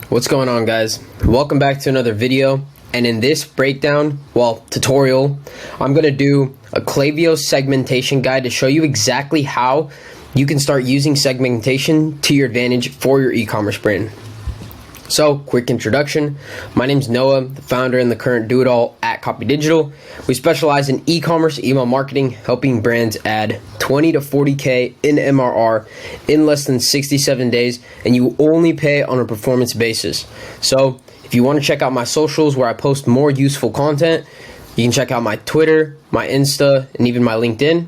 What's going on, guys? Welcome back to another video, and in this tutorial, I'm going to do a Klaviyo segmentation guide to show you exactly how you can start using segmentation to your advantage for your e-commerce brand. So, quick introduction. My name's Noah, the founder and the current do-it-all at Copy Digital. We specialize in e-commerce email marketing, helping brands add 20 to 40K in MRR in less than 67 days, and you only pay on a performance basis. So, if you want to check out my socials where I post more useful content, you can check out my Twitter, my Insta, and even my LinkedIn.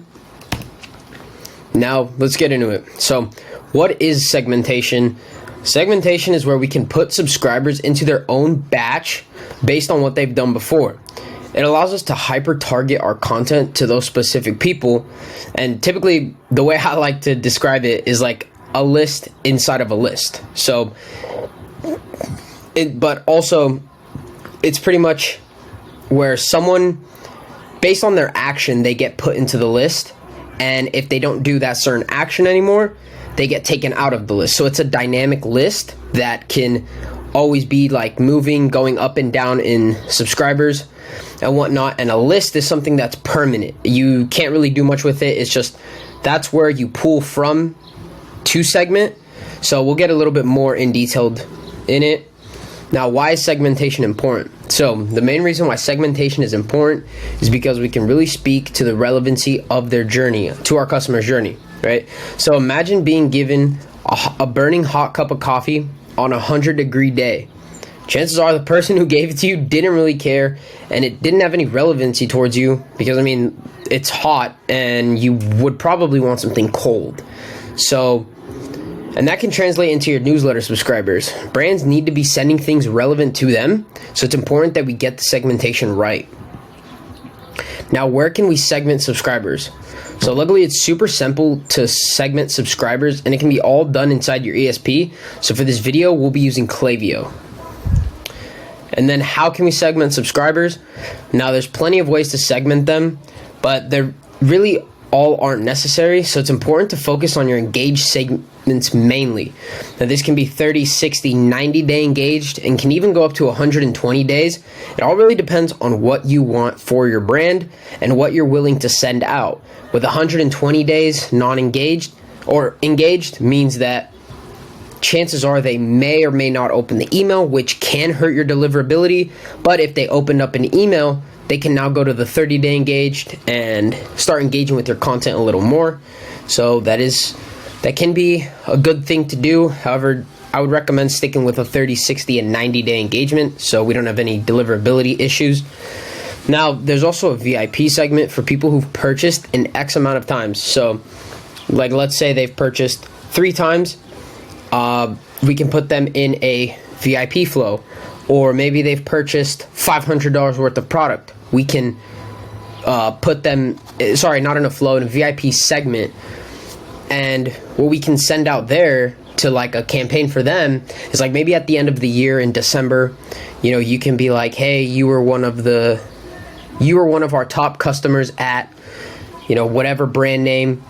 Now, let's get into it. So, what is segmentation? Segmentation is where we can put subscribers into their own batch based on what they've done before. It allows us to hyper target our content to those specific people, and typically the way I like to describe it is like a list inside of a list. So but also it's pretty much where someone, based on their action, they get put into the list, and if they don't do that certain action anymore, they get taken out of the list. So it's a dynamic list that can always be like moving, going up and down in subscribers and whatnot. And a list is something that's permanent. You can't really do much with it. It's just, that's where you pull from to segment. So we'll get a little bit more in detailed in it. Now, why is segmentation important? So the main reason why segmentation is important is because we can really speak to the relevancy of their journey, to our customer's journey, right? So imagine being given a burning hot cup of coffee on a 100-degree day. Chances are the person who gave it to you didn't really care, and it didn't have any relevancy towards you because, I mean, it's hot and you would probably want something cold. So, and that can translate into your newsletter subscribers. Brands need to be sending things relevant to them, so it's important that we get the segmentation right. Now, where can we segment subscribers? So luckily, it's super simple to segment subscribers, and it can be all done inside your ESP. So for this video, we'll be using Klaviyo. And then how can we segment subscribers? Now, there's plenty of ways to segment them, but they're really all aren't necessary. So it's important to focus on your engaged segments mainly. Now, this can be 30, 60, 90-day engaged, and can even go up to 120 days. It all really depends on what you want for your brand and what you're willing to send out. With 120 days non-engaged or engaged means that chances are they may or may not open the email, which can hurt your deliverability. But if they opened up an email, they can now go to the 30-day engaged and start engaging with your content a little more. So that can be a good thing to do. However, I would recommend sticking with a 30, 60, and 90-day engagement so we don't have any deliverability issues. Now, there's also a VIP segment for people who've purchased an X amount of times. So, like, let's say they've purchased 3 times. We can put them in a VIP flow. Or maybe they've purchased $500 worth of product. We can put them, not in a flow, in a VIP segment. And what we can send out there to like a campaign for them is like maybe at the end of the year in December, you can be like, hey, you were one of our top customers at, whatever brand name.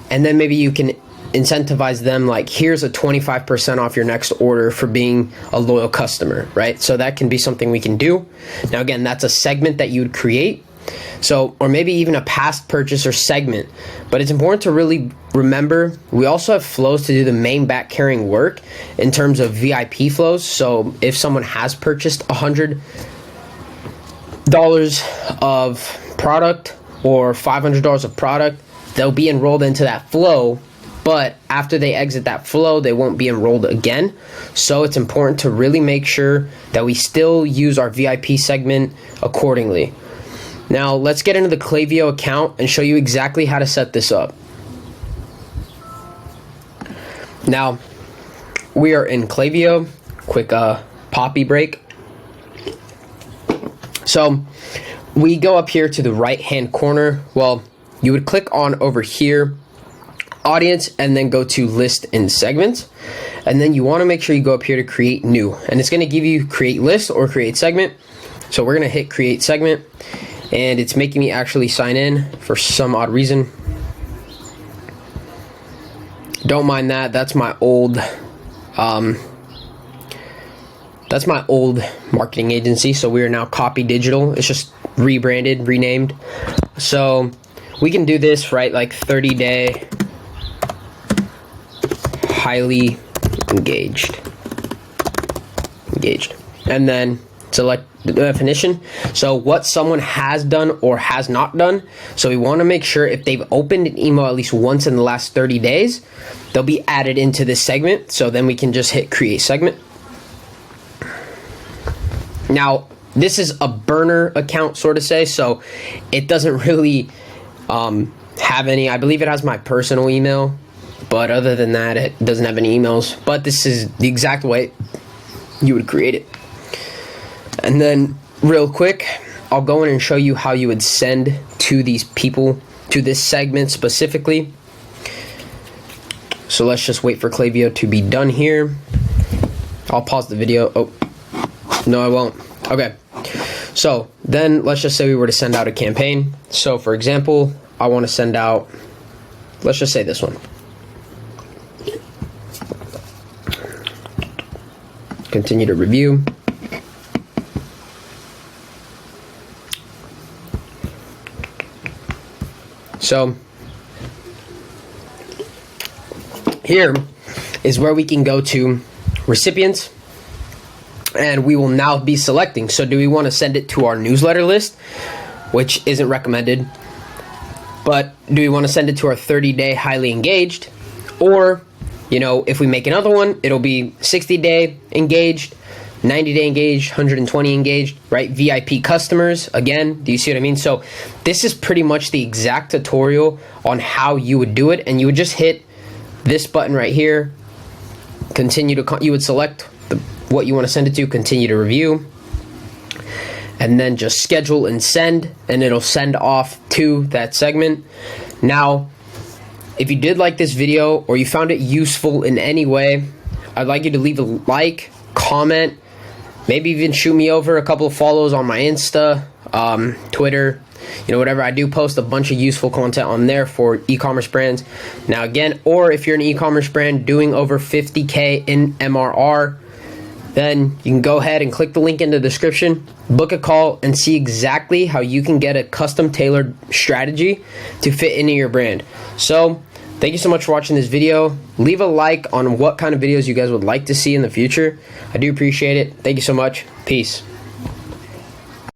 And then maybe you can incentivize them like, here's a 25% off your next order for being a loyal customer, right? So that can be something we can do. Now, again, that's a segment that you would create. So, or maybe even a past purchaser segment. But it's important to really remember, we also have flows to do the main back carrying work in terms of VIP flows. So if someone has purchased $100 of product or $500 of product, they'll be enrolled into that flow. But after they exit that flow, they won't be enrolled again. So it's important to really make sure that we still use our VIP segment accordingly. Now, let's get into the Klaviyo account and show you exactly how to set this up. Now, we are in Klaviyo. Quick poppy break. So we go up here to the right-hand corner. Well, you would click on over here, audience, and then go to list and segments. And then you want to make sure you go up here to create new. And it's going to give you create list or create segment. So we're going to hit create segment. And it's making me actually sign in for some odd reason. Don't mind that. That's my old that's my old marketing agency. So we are now Copy Digital. It's just rebranded, renamed. So we can do this, right? Like 30-day highly engaged. And then select the definition. So what someone has done or has not done. So we want to make sure if they've opened an email at least once in the last 30 days, they'll be added into this segment. So then we can just hit create segment. Now, this is a burner account, sort of say, so it doesn't really have any. I believe it has my personal email, but other than that, it doesn't have any emails. But this is the exact way you would create it. And then real quick, I'll go in and show you how you would send to these people, to this segment specifically. So let's just wait for Klaviyo to be done here. I'll pause the video. Oh, no, I won't. Okay. So then let's just say we were to send out a campaign. So for example, I want to send out, let's just say this one. Continue to review. So here is where we can go to recipients, and we will now be selecting. So do we want to send it to our newsletter list, which isn't recommended, but do we want to send it to our 30-day highly engaged? Or, you know, if we make another one, it'll be 60-day engaged, 90-day engaged, 120 engaged, right? VIP customers, again, do you see what I mean? So this is pretty much the exact tutorial on how you would do it, and you would just hit this button right here, continue to, you would select what you want to send it to, continue to review, and then just schedule and send, and it'll send off to that segment. Now, if you did like this video or you found it useful in any way, I'd like you to leave a like, comment, maybe even shoot me over a couple of follows on my Insta, Twitter, you know, whatever. I do post a bunch of useful content on there for e-commerce brands. Now again, or if you're an e-commerce brand doing over 50K in MRR, then you can go ahead and click the link in the description, book a call, and see exactly how you can get a custom tailored strategy to fit into your brand. So thank you so much for watching this video. Leave a like on what kind of videos you guys would like to see in the future. I do appreciate it. Thank you so much. Peace.